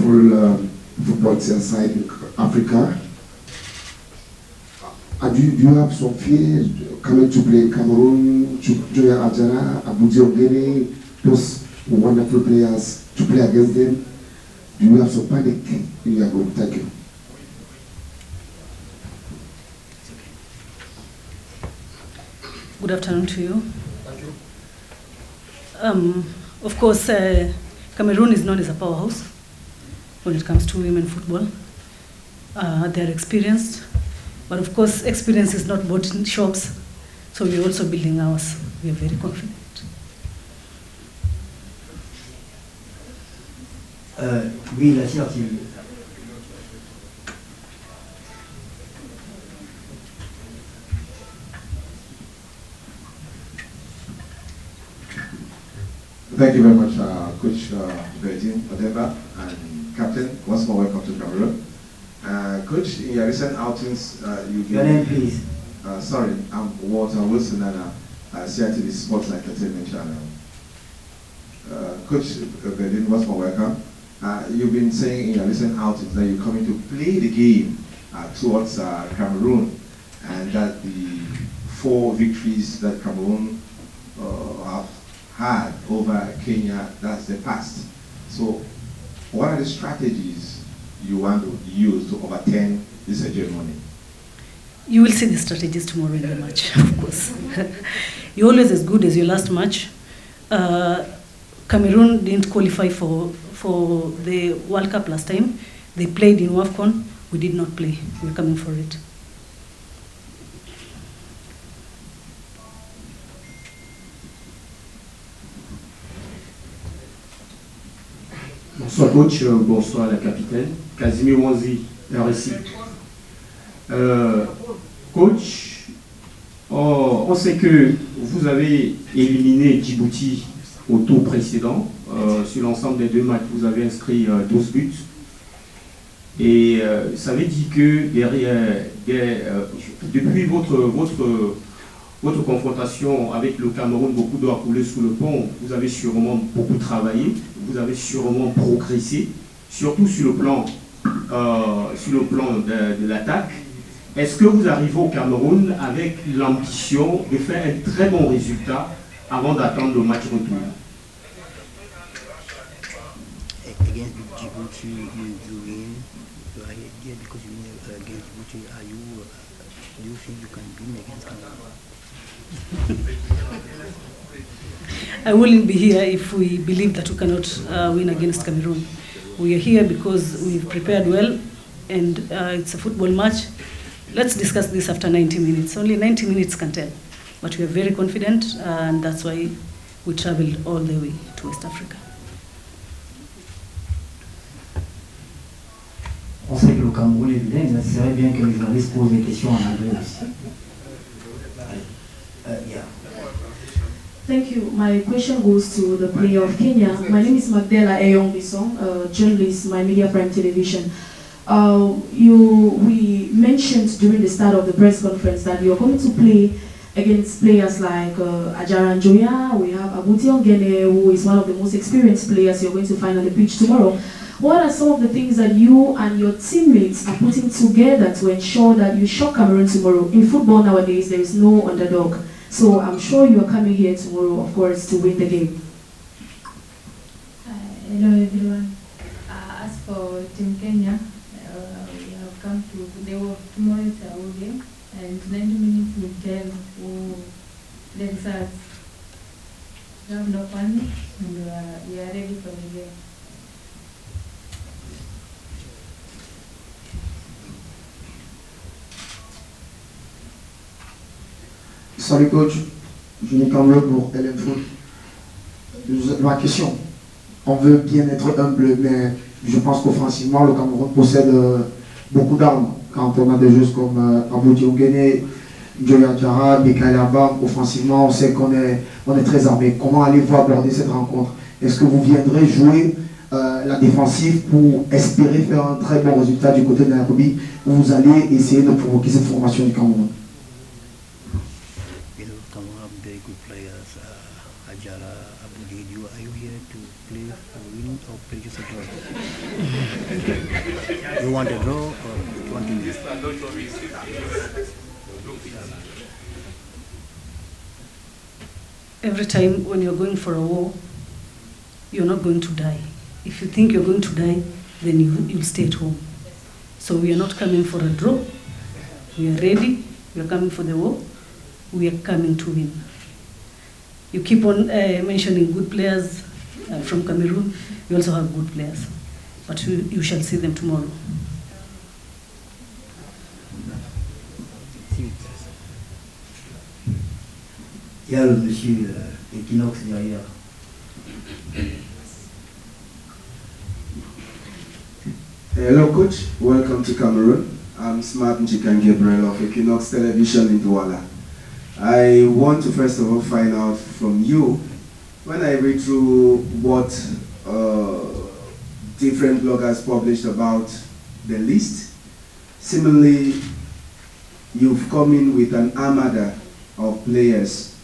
wonderful football side in Africa. Do you have some fear coming to play Cameroon, Joya Ajara, Abuja Ogene, those wonderful players, to play against them? Do you have some panic in your group? Thank you. Good afternoon to you. Thank you. Of course, Cameroon is known as a powerhouse when it comes to women football. They are experienced, but of course, experience is not bought in shops, so we're also building ours. We are very confident. Oui, la signature. Thank you very much, Coach Bertin Odemba and Captain. Once more, welcome to Cameroon. Coach, in your recent outings, Your name, please. Sorry, I'm Walter Wilson and CITV Sports Entertainment Channel. Coach Bertin, once more, welcome. You've been saying in your recent outings that you're coming to play the game towards Cameroon, and that the 4 victories that Cameroon have had over Kenya, that's the past. So what are the strategies you want to use to overturn this hegemony? You will see the strategies tomorrow in the match, of course. You're always as good as your last match. Cameroon didn't qualify for the World Cup last time. They played in WAFCON. We did not play. We're coming for it. Bonsoir coach, bonsoir la capitaine. Casimir Wanzi, RSI. Coach, on sait que vous avez éliminé Djibouti au tour précédent. Sur l'ensemble des 2 matchs, vous avez inscrit 12 buts. Et ça veut dire que depuis votre confrontation avec le Cameroun, beaucoup d'eau a coulé sous le pont. Vous avez sûrement beaucoup travaillé, vous avez sûrement progressé, surtout sur le plan de l'attaque. Est-ce que vous arrivez au Cameroun avec l'ambition de faire un très bon résultat avant d'attendre le match retour? Against Djibouti, you win. You are here because you win against Djibouti. Do you think you can win against Cameroon? I wouldn't be here if we believe that we cannot win against Cameroon. We are here because we've prepared well, and it's a football match. Let's discuss this after 90 minutes. Only 90 minutes can tell. But we are very confident, and that's why we traveled all the way to West Africa. On sait que le Cameroun est bilingue, mais ce serait bien que les journalistes posent des questions en anglais aussi. Yeah. Thank you. My question goes to the player of Kenya. My name is Magdela Eyong-Bisong, journalist, My Media Prime Television. We mentioned during the start of the press conference that you're going to play against players like Ajara and Joya. We have Abuti Ogene, who is one of the most experienced players you're going to find on the pitch tomorrow. What are some of the things that you and your teammates are putting together to ensure that you shock Cameroon tomorrow? In football nowadays, there is no underdog. So I'm sure you are coming here tomorrow, of course, to win the game. Hello everyone. As for Team Kenya, we have come to tomorrow is our game, and 90 minutes will tell who the results. We have no panic, and we are ready for the game. Salut coach, je n'ai qu'un mot pour LM Foot. Ma question, on veut bien être humble, mais je pense qu'offensivement, le Cameroun possède beaucoup d'armes. Quand on a des joueurs comme Abuti Ogene, Joya Jara, Bekalaba, offensivement, on sait qu'on est très armé. Comment allez-vous aborder cette rencontre? Est-ce que vous viendrez jouer la défensive pour espérer faire un très bon résultat du côté de Nairobi, ou vous allez essayer de provoquer cette formation du Cameroun? Very good players, Ajala, Abuji. Are you here to play for win or play just a draw? You want a draw or you want to win? Every time when you're going for a war, you're not going to die. If you think you're going to die, then you'll stay at home. So we are not coming for a draw. We are ready. We are coming for the war. We are coming to win. You keep on mentioning good players from Cameroon. We also have good players, but you shall see them tomorrow. Il y a le monsieur Equinox derrière. Hello coach, welcome to Cameroon. I'm Smart Njikan Gabriel of Equinox Television in Douala. I want to first of all find out from you, when I read through what different bloggers published about the list, similarly you've come in with an armada of players,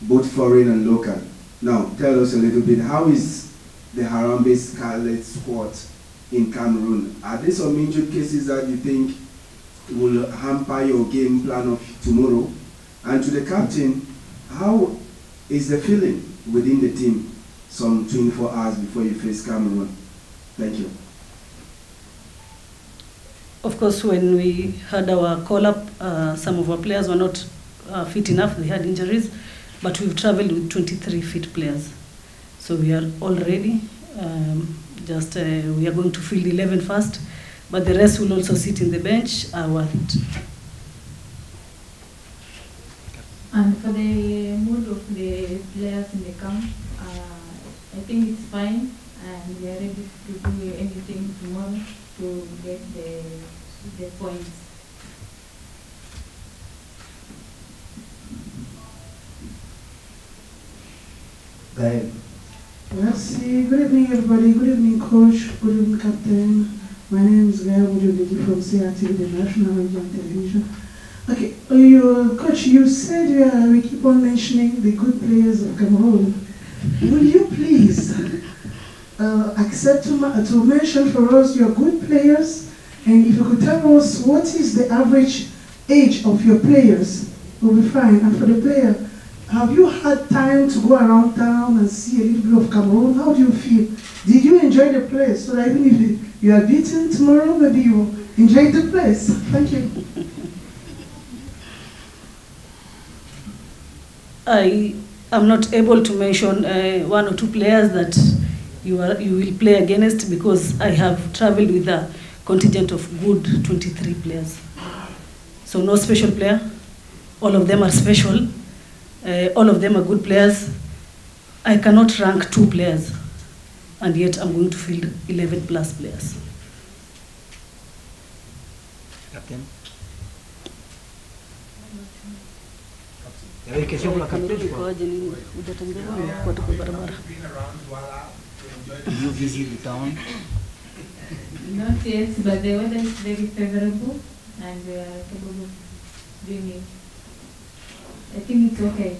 both foreign and local. Now tell us a little bit, how is the Harambee Scarlet squad in Cameroon? Are there some injured cases that you think will hamper your game plan of tomorrow? And to the captain, how is the feeling within the team some 24 hours before you face Cameroon? Thank you. Of course, when we had our call-up, some of our players were not fit enough, they had injuries, but we've traveled with 23 fit players. So we are all ready. We are going to field 11 first, but the rest will also sit in the bench, are worth it. And for the mood of the players in the camp, I think it's fine, and we are ready to do anything tomorrow to get the points. Gaël. Merci. Good evening, everybody. Good evening, coach. Good evening, captain. My name is Gaël Mujubidi from CRTV, the National Radio and Television. Okay, coach, you said we keep on mentioning the good players of Cameroon. Will you please accept to mention for us your good players, and if you could tell us what is the average age of your players, we'll be fine. And for the player, have you had time to go around town and see a little bit of Cameroon? How do you feel? Did you enjoy the place? So that even if you are beaten tomorrow, maybe you enjoy the place. Thank you. I am not able to mention one or two players that you will play against, because I have traveled with a contingent of good 23 players. So no special player. All of them are special. All of them are good players. I cannot rank 2 players, and yet I'm going to field 11 plus players. Captain. Il y avait une question pour la capitaine, je crois. Did you visit the town? Not yet, but the weather is very favorable, and we are capable of doing it. I think it's okay.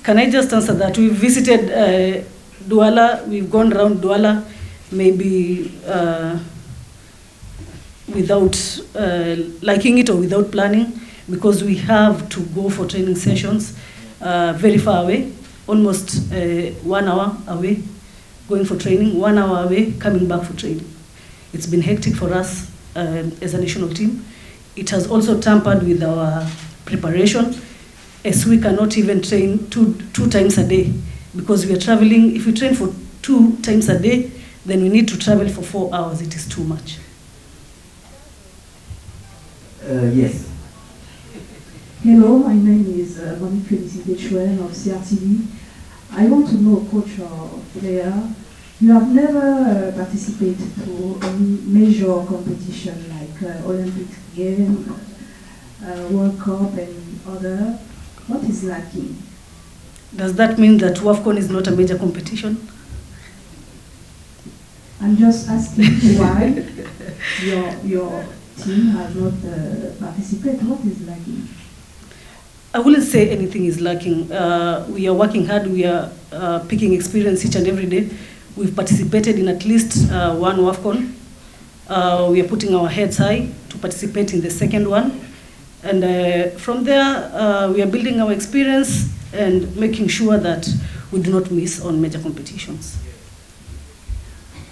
Can I just answer that? We've visited Douala, we've gone around Douala, maybe without liking it or without planning, because we have to go for training sessions very far away, almost 1 hour away, going for training, 1 hour away, coming back for training. It's been hectic for us as a national team. It has also tampered with our preparation, as we cannot even train two times a day, because we are traveling. If we train for 2 times a day, then we need to travel for 4 hours. It is too much. Yes. Hello, my name is Monique Félicité Chouin of CRTV. I want to know, coach or player, you have never participated to a major competition like Olympic Games, World Cup and other. What is lacking? Does that mean that WAFCON is not a major competition? I'm just asking why your team has not participated. What is lacking? I wouldn't say anything is lacking. We are working hard. We are picking experience each and every day. We've participated in at least one WAFCON. We are putting our heads high to participate in the second one. And from there, we are building our experience and making sure that we do not miss on major competitions.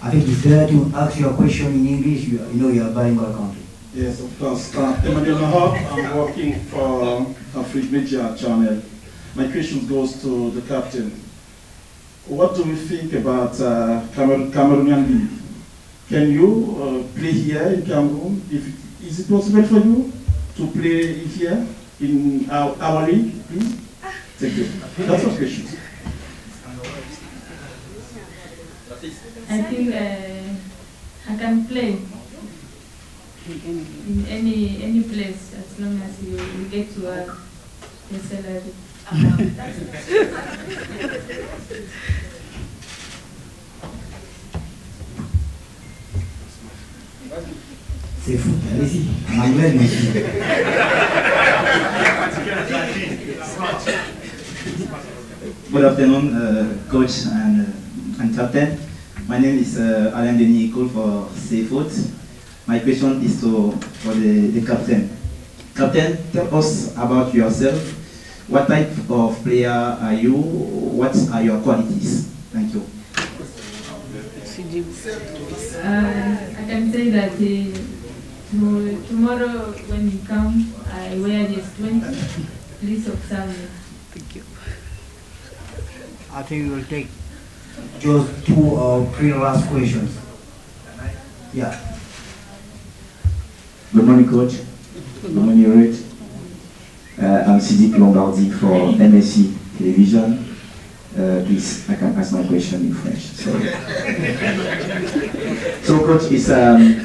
I think it's there to ask your question in English. You know you are bilingual country. Yes, of course. Emmanuel Mahab, I'm working for a free media channel. My question goes to the captain. What do you think about Cameroonian League? Can you play here in Cameroon? Is it possible for you to play here in our league, please? Thank you. That's my question. I think I can play in any place as long as you get to a salary. C'est fou, allez-y. En anglais, merci. Good afternoon, coach and captain. My name is Alain Denis Ecole for Seafood. My question is for the captain. Captain, tell us about yourself. What type of player are you? What are your qualities? Thank you. I can say that tomorrow when you come, I wear just 20. Please observe me. Thank you. I think we will take just 2 or 3 last questions. Yeah. Good morning, coach. Good morning, Ruth. I'm Sidik Lombardi for MSC Television. Please, I can ask my question in French. So coach, it's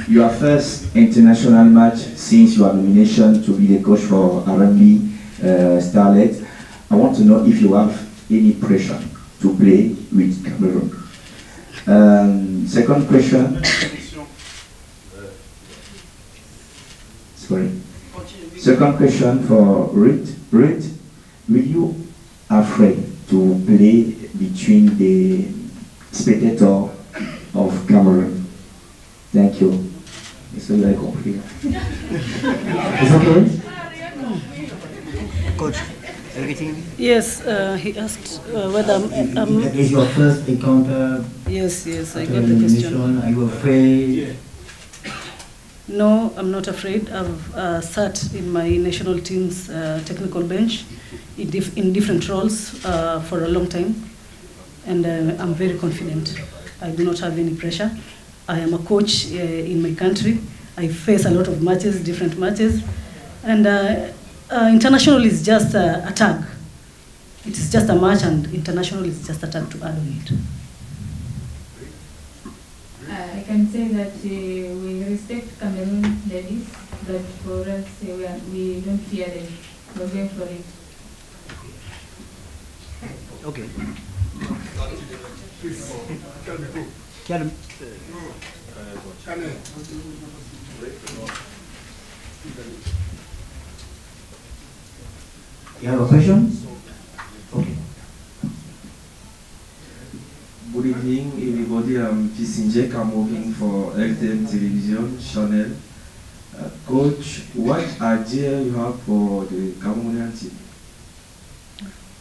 your first international match since your nomination to be the coach for R&B Starlet. I want to know if you have any pressure to play with Cameroon. Second question. Sorry. Second question for Ruth. Ruth, will you afraid to play between the spectator of Cameroon? Thank you. So you compris. Is okay? Coach, everything? Yes, he asked whether that is your first encounter. Yes, I got the question. Are you afraid? No, I'm not afraid. I've sat in my national team's technical bench in different roles for a long time, and I'm very confident. I do not have any pressure. I am a coach in my country. I face a lot of matches, different matches, and international is just a tag. It is just a match, and international is just a tag to add on it. I can say that we respect Cameroon ladies, but for us, we don't fear them. We're going for it. Okay. Calme. You have a question? Okay. Good evening, everybody. I'm Pisinjek. I'm working for LTN Television channel. Coach, what idea you have for the Cameroonian team?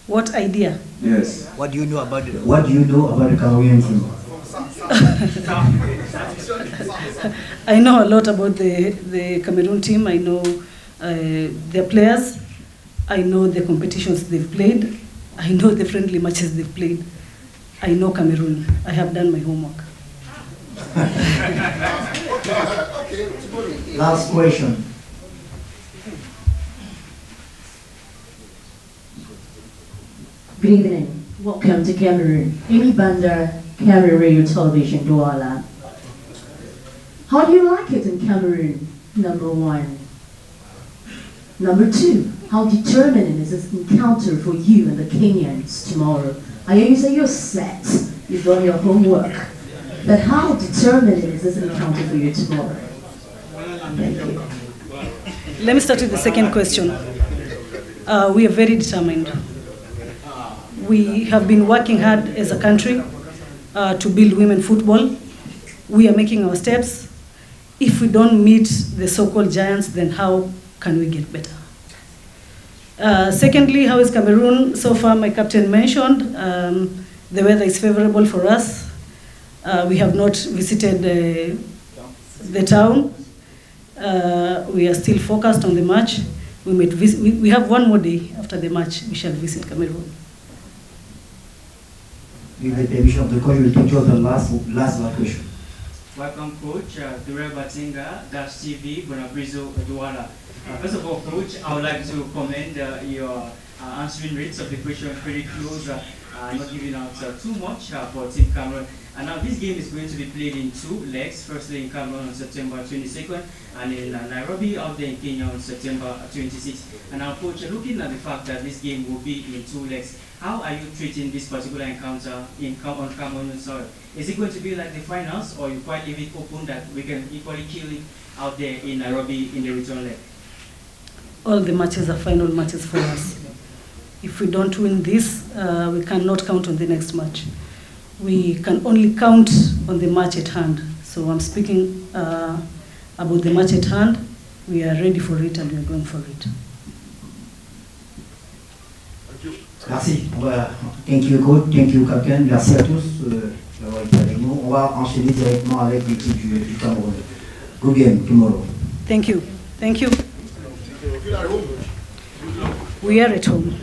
What idea? Yes. What do you know about the Cameroonian team? I know a lot about the Cameroon team. I know their players. I know the competitions they've played. I know the friendly matches they've played. I know Cameroon. I have done my homework. Last question. Good evening. Welcome to Cameroon. Amy Banda, Cameroon Radio Television, Douala. How do you like it in Cameroon? Number 1. Number 2, how determined is this encounter for you and the Kenyans tomorrow? I hear you say you're set, you've done your homework, but how determined is this encounter for you tomorrow? Thank you. Let me start with the second question. We are very determined. We have been working hard as a country. to build women football. We are making our steps. If we don't meet the so-called giants, then how can we get better? Secondly, how is Cameroon? So far, my captain mentioned, the weather is favorable for us. We have not visited the town. We are still focused on the match. We have one more day after the match. We shall visit Cameroon. With the permission of the coach, we will take the last question. Welcome, Coach. Durel Batinga, Dash TV, Bonabrizo, Douala. First of all, Coach, I would like to commend your answering rates of the question, pretty close, not giving out too much for Team Cameroon. And now this game is going to be played in 2 legs, firstly in Cameroon on September 22nd, and in Nairobi out there in Kenya on September 26th. And now, Coach, looking at the fact that this game will be in 2 legs, how are you treating this particular encounter on Cameroon soil? Is it going to be like the finals, or you quite leave it open that we can equally kill it out there in Nairobi in the return leg? All the matches are final matches for us. If we don't win this, we cannot count on the next match. We can only count on the match at hand. So I'm speaking about the match at hand. We are ready for it and we are going for it. Merci. Thank you, coach. Thank you, captain. Merci à tous d'avoir été avec nous. On va enchaîner directement avec l'équipe du Cameroun. Good game tomorrow. Thank you. Thank you. We are at home.